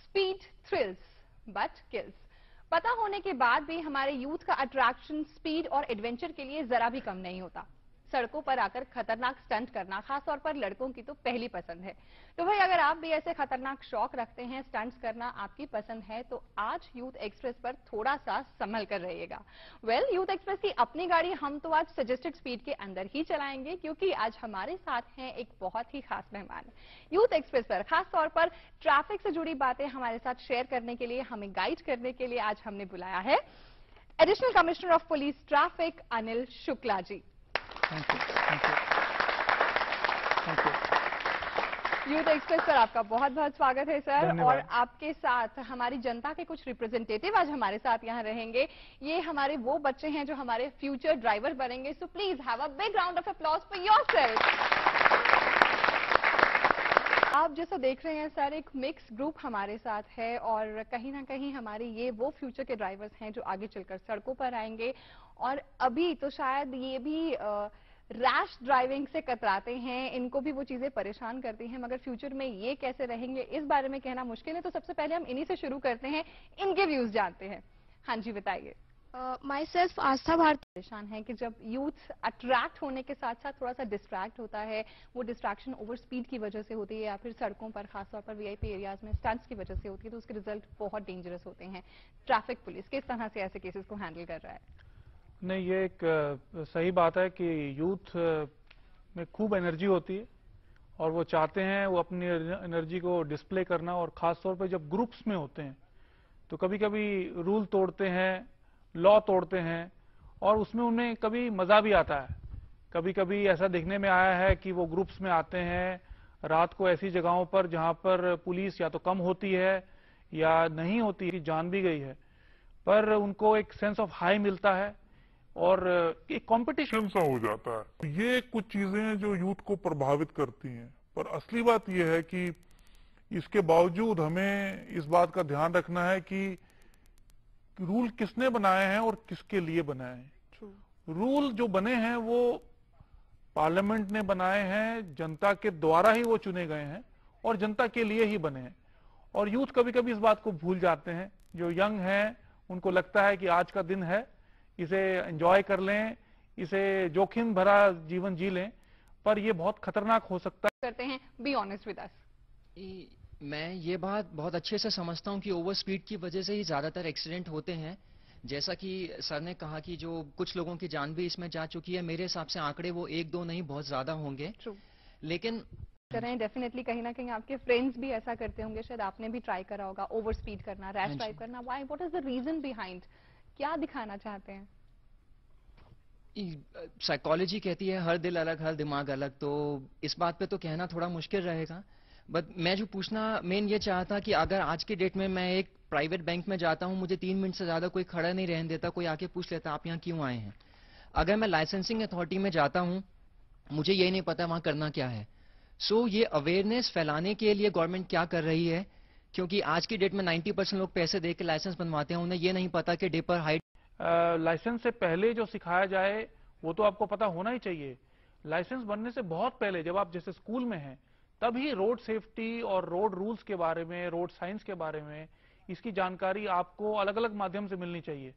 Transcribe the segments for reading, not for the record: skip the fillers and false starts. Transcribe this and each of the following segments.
Speed thrills but kills. पता होने के बाद भी हमारे यूथ का अट्रैक्शन स्पीड और एडवेंचर के लिए जरा भी कम नहीं होता। सड़कों पर आकर खतरनाक स्टंट करना खासतौर पर लड़कों की तो पहली पसंद है। तो भाई अगर आप भी ऐसे खतरनाक शौक रखते हैं, स्टंट्स करना आपकी पसंद है, तो आज यूथ एक्सप्रेस पर थोड़ा सा संभल कर रहिएगा। यूथ एक्सप्रेस की अपनी गाड़ी हम तो आज सजेस्टेड स्पीड के अंदर ही चलाएंगे, क्योंकि आज हमारे साथ हैं एक बहुत ही खास मेहमान। यूथ एक्सप्रेस पर खासतौर पर ट्रैफिक से जुड़ी बातें हमारे साथ शेयर करने के लिए, हमें गाइड करने के लिए आज हमने बुलाया है additional commissioner of police traffic Anil Shukla ji. Thank you. Youth express पर आपका बहुत बहुत स्वागत है सर। और धन्यवाद। आपके साथ हमारी जनता के कुछ रिप्रेजेंटेटिव आज हमारे साथ यहाँ रहेंगे। ये हमारे वो बच्चे हैं जो हमारे फ्यूचर ड्राइवर बनेंगे। So please have a big round of applause for yourself. आप जैसा देख रहे हैं सर, एक मिक्स ग्रुप हमारे साथ है और कहीं ना कहीं हमारे ये वो फ्यूचर के ड्राइवर्स हैं जो आगे चलकर सड़कों पर आएंगे। और अभी तो शायद ये भी रैश ड्राइविंग से कतराते हैं, इनको भी वो चीजें परेशान करती हैं, मगर फ्यूचर में ये कैसे रहेंगे इस बारे में कहना मुश्किल है। तो सबसे पहले हम इन्हीं से शुरू करते हैं, इनके व्यूज जानते हैं। हाँ जी बताइए। माई सेल्फ आस्था भारती। परेशान है कि जब यूथ अट्रैक्ट होने के साथ साथ थोड़ा सा डिस्ट्रैक्ट होता है, वो डिस्ट्रैक्शन ओवर स्पीड की वजह से होती है या फिर सड़कों पर खासतौर पर वीआईपी एरियाज में स्टंट्स की वजह से होती है, तो उसके रिजल्ट बहुत डेंजरस होते हैं। ट्रैफिक पुलिस किस तरह से ऐसे केसेस को हैंडल कर रहा है? नहीं, ये एक सही बात है कि यूथ में खूब एनर्जी होती है और वो चाहते हैं वो अपनी एनर्जी को डिस्प्ले करना, और खास तौर पे जब ग्रुप्स में होते हैं तो कभी कभी रूल तोड़ते हैं, लॉ तोड़ते हैं, और उसमें उन्हें कभी मजा भी आता है। कभी कभी ऐसा देखने में आया है कि वो ग्रुप्स में आते हैं रात को ऐसी जगहों पर जहां पर पुलिस या तो कम होती है या नहीं होती, जान भी गई है, पर उनको एक सेंस ऑफ हाई मिलता है और एक कंपटीशन सा हो जाता है। ये कुछ चीजें हैं जो यूथ को प्रभावित करती हैं, पर असली बात यह है कि इसके बावजूद हमें इस बात का ध्यान रखना है कि रूल किसने बनाए हैं और किसके लिए बनाए हैं। रूल जो बने हैं वो पार्लियामेंट ने बनाए हैं, जनता के द्वारा ही वो चुने गए हैं और जनता के लिए ही बने हैं। और यूथ कभी कभी इस बात को भूल जाते हैं। जो यंग हैं उनको लगता है कि आज का दिन है, इसे एंजॉय कर लें, इसे जोखिम भरा जीवन जी लें, पर यह बहुत खतरनाक हो सकता है। करते हैं, बी ऑनेस्ट विद अस। मैं ये बात बहुत अच्छे से समझता हूँ कि ओवर स्पीड की वजह से ही ज्यादातर एक्सीडेंट होते हैं। जैसा कि सर ने कहा कि जो कुछ लोगों की जान भी इसमें जा चुकी है, मेरे हिसाब से आंकड़े वो 1-2 नहीं, बहुत ज्यादा होंगे। लेकिन करें डेफिनेटली कहीं ना कहीं आपके फ्रेंड्स भी ऐसा करते होंगे, शायद आपने भी ट्राई करा होगा ओवर स्पीड करना, रैश ड्राइव करना। Why, what is the reason behind? क्या दिखाना चाहते हैं? साइकोलॉजी कहती है हर दिल अलग, हर दिमाग अलग, तो इस बात पे तो कहना थोड़ा मुश्किल रहेगा। बट मैं जो पूछना मेन ये चाहता कि अगर आज की डेट में मैं एक प्राइवेट बैंक में जाता हूं, मुझे 3 मिनट से ज्यादा कोई खड़ा नहीं रहने देता, कोई आके पूछ लेता आप यहाँ क्यों आए हैं। अगर मैं लाइसेंसिंग अथॉरिटी में जाता हूं, मुझे यही नहीं पता वहां करना क्या है। सो ये अवेयरनेस फैलाने के लिए गवर्नमेंट क्या कर रही है, क्योंकि आज की डेट में 90% लोग पैसे दे के लाइसेंस बनवाते हैं, उन्हें ये नहीं पता कि डिपर हाइट। लाइसेंस से पहले जो सिखाया जाए वो तो आपको पता होना ही चाहिए। लाइसेंस बनने से बहुत पहले जब आप जैसे स्कूल में हैं, तभी रोड सेफ्टी और रोड रूल्स के बारे में, रोड साइंस के बारे में इसकी जानकारी आपको अलग अलग माध्यम से मिलनी चाहिए।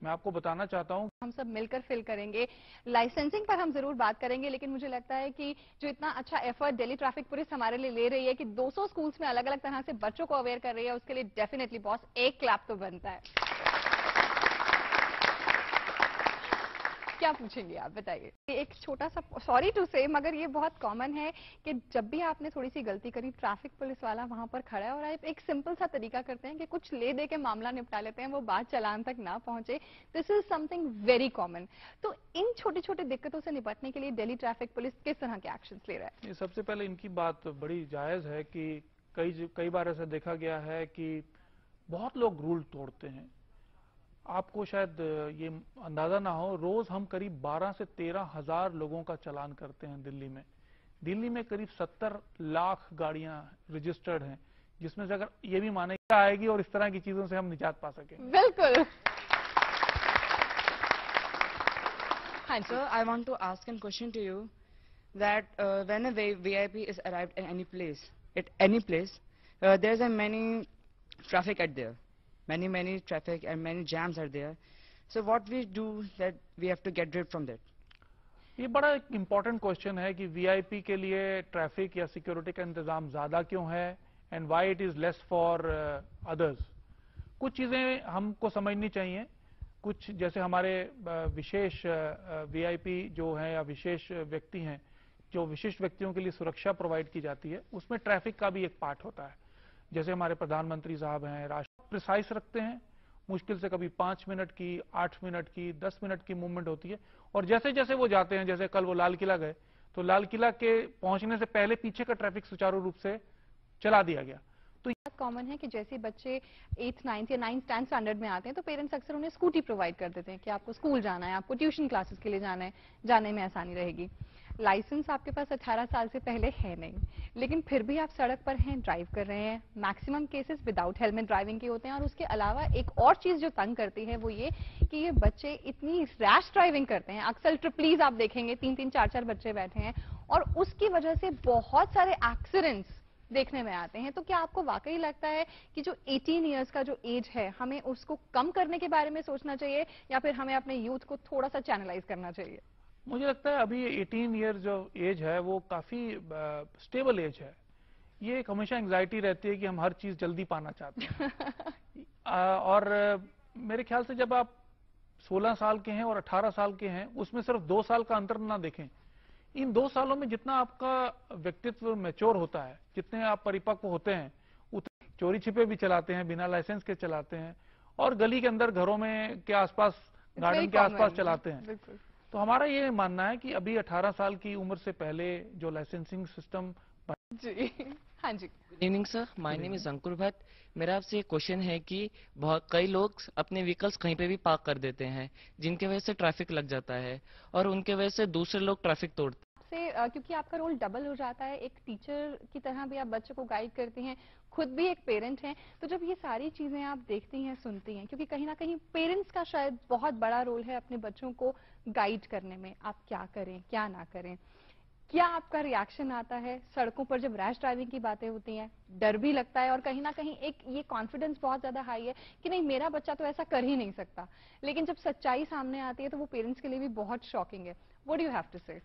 मैं आपको बताना चाहता हूं, हम सब मिलकर फिल करेंगे। लाइसेंसिंग पर हम जरूर बात करेंगे, लेकिन मुझे लगता है कि जो इतना अच्छा एफर्ट दिल्ली ट्रैफिक पुलिस हमारे लिए ले रही है कि 200 स्कूल्स में अलग अलग तरह से बच्चों को अवेयर कर रही है, उसके लिए डेफिनेटली बॉस एक क्लैप तो बनता है। क्या पूछेंगे आप, बताइए। एक छोटा सा, सॉरी टू से, मगर ये बहुत कॉमन है कि जब भी आपने थोड़ी सी गलती करी, ट्रैफिक पुलिस वाला वहां पर खड़ा है और आप एक सिंपल सा तरीका करते हैं कि कुछ ले दे के मामला निपटा लेते हैं, वो बात चालान तक ना पहुंचे। This is something very common. तो इन छोटी छोटी दिक्कतों से निपटने के लिए दिल्ली ट्रैफिक पुलिस किस तरह के एक्शन ले रहा है? सबसे पहले इनकी बात बड़ी जायज है कि कई बार ऐसा देखा गया है कि बहुत लोग रूल तोड़ते हैं। आपको शायद ये अंदाजा ना हो, रोज हम करीब 12 से 13 हजार लोगों का चालान करते हैं दिल्ली में। दिल्ली में करीब 70 लाख गाड़ियां रजिस्टर्ड हैं, जिसमें से अगर ये भी माने आएगी और इस तरह की चीजों से हम निजात पा सकें। बिल्कुल। Sir, I want to ask a question to you that when a VIP is arrived at any place, there's a many traffic at there. Many traffic and many jams are there. So what we do that we have to get rid from that. ये बड़ा एक important question है कि VIP के लिए traffic या security का इंतजाम ज्यादा क्यों है and why it is less for others. कुछ चीजें हमको समझनी चाहिए। कुछ जैसे हमारे विशेष वीआईपी जो है या विशेष व्यक्ति हैं, जो विशिष्ट व्यक्तियों के लिए सुरक्षा प्रोवाइड की जाती है, उसमें ट्रैफिक का भी एक पार्ट होता है। जैसे हमारे प्रधानमंत्री साहब हैं, राष्ट्र प्रिसाइज रखते हैं, मुश्किल से कभी 5 मिनट की, 8 मिनट की, 10 मिनट की मूवमेंट होती है। और जैसे जैसे वो जाते हैं, जैसे कल वो लाल किला गए, तो लाल किला के पहुंचने से पहले पीछे का ट्रैफिक सुचारू रूप से चला दिया गया। तो बहुत कॉमन है कि जैसे बच्चे 8th 9th या 9th 10th स्टैंडर्ड में आते हैं तो पेरेंट्स अक्सर उन्हें स्कूटी प्रोवाइड कर देते हैं कि आपको स्कूल जाना है, आपको ट्यूशन क्लासेस के लिए जाना है, जाने में आसानी रहेगी। लाइसेंस आपके पास 18 साल से पहले है नहीं, लेकिन फिर भी आप सड़क पर हैं, ड्राइव कर रहे हैं। Maximum cases without helmet driving के होते हैं। और उसके अलावा एक और चीज जो तंग करती है वो ये कि ये बच्चे इतनी रैश ड्राइविंग करते हैं। अक्सर ट्रिपलीज आप देखेंगे 3-3 4-4 बच्चे बैठे हैं और उसकी वजह से बहुत सारे एक्सीडेंट्स देखने में आते हैं। तो क्या आपको वाकई लगता है कि जो 18 इयर्स का जो एज है, हमें उसको कम करने के बारे में सोचना चाहिए या फिर हमें अपने यूथ को थोड़ा सा चैनलाइज करना चाहिए? मुझे लगता है अभी 18 ईयर जो एज है वो काफी स्टेबल एज है। ये एक हमेशा एंग्जाइटी रहती है कि हम हर चीज जल्दी पाना चाहते हैं। और मेरे ख्याल से जब आप 16 साल के हैं और 18 साल के हैं, उसमें सिर्फ 2 साल का अंतर ना देखें। इन 2 सालों में जितना आपका व्यक्तित्व मैच्योर होता है, जितने आप परिपक्व होते हैं, उतने चोरी छिपे भी चलाते हैं, बिना लाइसेंस के चलाते हैं, और गली के अंदर, घरों में के आसपास, गार्डन के आसपास चलाते हैं। तो हमारा ये मानना है कि अभी 18 साल की उम्र से पहले जो लाइसेंसिंग सिस्टम जी हाँ जी। Good evening sir, my name is Ankur Bhatt. मेरा आपसे एक क्वेश्चन है कि बहुत कई लोग अपने व्हीकल्स कहीं पे भी पार्क कर देते हैं, जिनके वजह से ट्रैफिक लग जाता है और उनके वजह से दूसरे लोग ट्रैफिक तोड़ते हैं। क्योंकि आपका रोल डबल हो जाता है, एक टीचर की तरह भी आप बच्चों को गाइड करती हैं, खुद भी एक पेरेंट हैं, तो जब ये सारी चीजें आप देखती हैं, सुनती हैं, क्योंकि कहीं ना कहीं पेरेंट्स का शायद बहुत बड़ा रोल है अपने बच्चों को गाइड करने में, आप क्या करें क्या ना करें, क्या आपका रिएक्शन आता है सड़कों पर जब रैश ड्राइविंग की बातें होती हैं? डर भी लगता है और कहीं ना कहीं एक ये कॉन्फिडेंस बहुत ज्यादा हाई है कि नहीं, मेरा बच्चा तो ऐसा कर ही नहीं सकता, लेकिन जब सच्चाई सामने आती है तो वो पेरेंट्स के लिए भी बहुत शॉकिंग है। What do you have to say?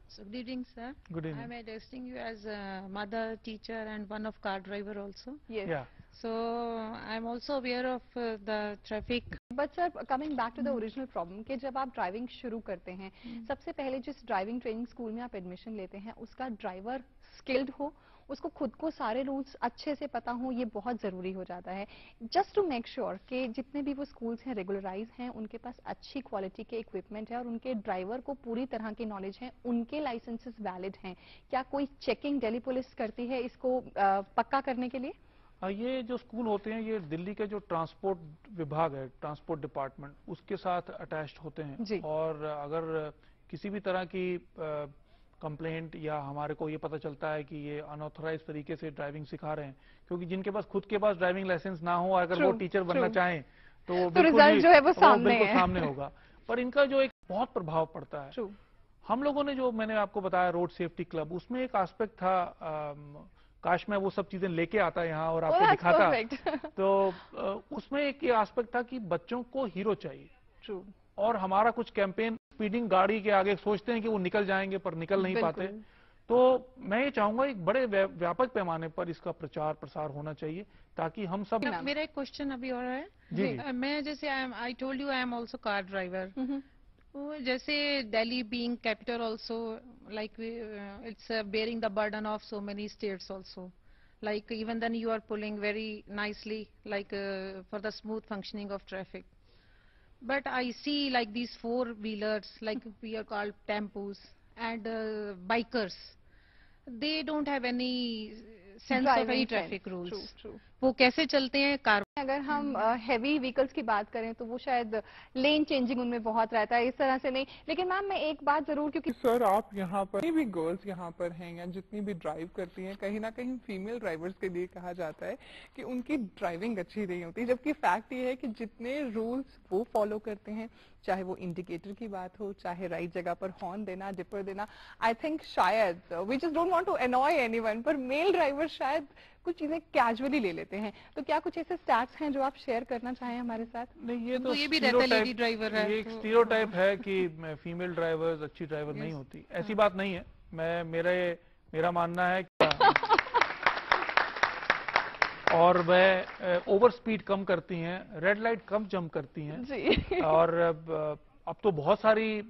So good evening, sir. Good evening. I'm addressing you as a mother, teacher, and one of car driver also. Yes. Yeah. So I'm also aware of the traffic. But sir, coming back to the original problem, कि जब आप driving शुरू करते हैं, सबसे पहले जिस driving training school में आप एडमिशन लेते हैं, उसका ड्राइवर स्किल्ड हो, उसको खुद को सारे रूल्स अच्छे से पता हो, ये बहुत जरूरी हो जाता है, जस्ट टू मेक श्योर कि जितने भी वो स्कूल्स हैं रेगुलराइज हैं, उनके पास अच्छी क्वालिटी के इक्विपमेंट है और उनके ड्राइवर को पूरी तरह की नॉलेज है, उनके लाइसेंसेस वैलिड हैं। क्या कोई चेकिंग दिल्ली पुलिस करती है इसको पक्का करने के लिए? ये जो स्कूल होते हैं, ये दिल्ली के जो ट्रांसपोर्ट विभाग है, ट्रांसपोर्ट डिपार्टमेंट, उसके साथ अटैच्ड होते हैं। और अगर किसी भी तरह की कंप्लेंट या हमारे को ये पता चलता है कि ये अनऑथराइज तरीके से ड्राइविंग सिखा रहे हैं, क्योंकि जिनके पास खुद के पास ड्राइविंग लाइसेंस ना हो, अगर वो टीचर बनना चाहें तो रिजल्ट जो है वो सामने होगा, पर इनका जो एक बहुत प्रभाव पड़ता है। हम लोगों ने, जो मैंने आपको बताया रोड सेफ्टी क्लब, उसमें एक एस्पेक्ट था, काश मैं वो सब चीजें लेके आता यहाँ और आपको दिखाता। तो उसमें एक ये एस्पेक्ट था कि बच्चों को हीरो चाहिए। और हमारा कुछ कैंपेन, स्पीडिंग गाड़ी के आगे सोचते हैं कि वो निकल जाएंगे पर निकल नहीं पाते। तो मैं ये चाहूंगा एक बड़े व्यापक पैमाने पर इसका प्रचार प्रसार होना चाहिए, ताकि हम सब। मेरा एक क्वेश्चन अभी और है जी। मैं जैसे I told you I am also car driver. जैसे Delhi being capital also, like it's bearing the burden of so many states also, like even then you are pulling very nicely, like for the smooth functioning of traffic. But I see like these four-wheelers, like we are called tempos, and bikers, they don't have any sense of any traffic rules. वो कैसे चलते हैं car? अगर हम heavy vehicles की बात करें तो वो शायद लेन चेंजिंग उनमें बहुत रहता है, इस तरह से नहीं। लेकिन मैम मैं एक बात जरूर, क्योंकि सर आप यहाँ पर जितनी भी गर्ल्स यहाँ पर हैं या जितनी भी ड्राइव करती हैं, कहीं ना कहीं फीमेल ड्राइवर्स के लिए कहा जाता है कि उनकी ड्राइविंग अच्छी नहीं होती, जबकि फैक्ट ये है कि जितने रूल्स वो फॉलो करते हैं, चाहे वो इंडिकेटर की बात हो, चाहे राइट जगह पर हॉर्न देना, डिपर देना, आई थिंक शायद we just don't want to annoy anyone, पर मेल ड्राइवर्स ड्राइवर शायद कुछ चीजें कैजुअली ले लेते हैं। तो क्या कुछ ऐसे स्टैट्स हैं जो आप शेयर करना चाहें हमारे साथ? नहीं, ये तो तो ये भी रहता है, लेडी stereotype- ड्राइवर है ये एक तो- स्टीरियोटाइप है कि फीमेल ड्राइवर्स अच्छी ड्राइवर नहीं होती। ऐसी बात नहीं है। मेरा मानना है और वह ओवर स्पीड कम करती हैं, रेड लाइट कम जंप करती हैं जी। और अब तो बहुत सारी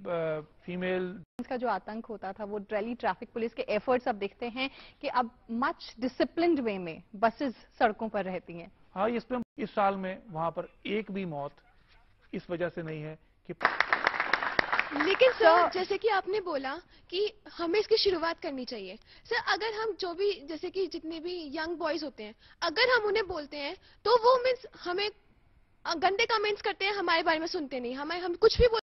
फीमेल का जो आतंक होता था, वो दिल्ली ट्रैफिक पुलिस के एफर्ट्स अब दिखते हैं कि अब मच डिसिप्लिन्ड वे में बसेस सड़कों पर रहती हैं। हाँ, इसमें इस साल में वहां पर एक भी मौत इस वजह से नहीं है कि लेकिन सर, जैसे कि आपने बोला कि हमें इसकी शुरुआत करनी चाहिए। सर, अगर हम जो भी, जैसे कि जितने भी यंग बॉयज होते हैं, अगर हम उन्हें बोलते हैं तो वो मीन्स हमें गंदे कमेंट्स करते हैं, हमारे बारे में सुनते नहीं, हम कुछ भी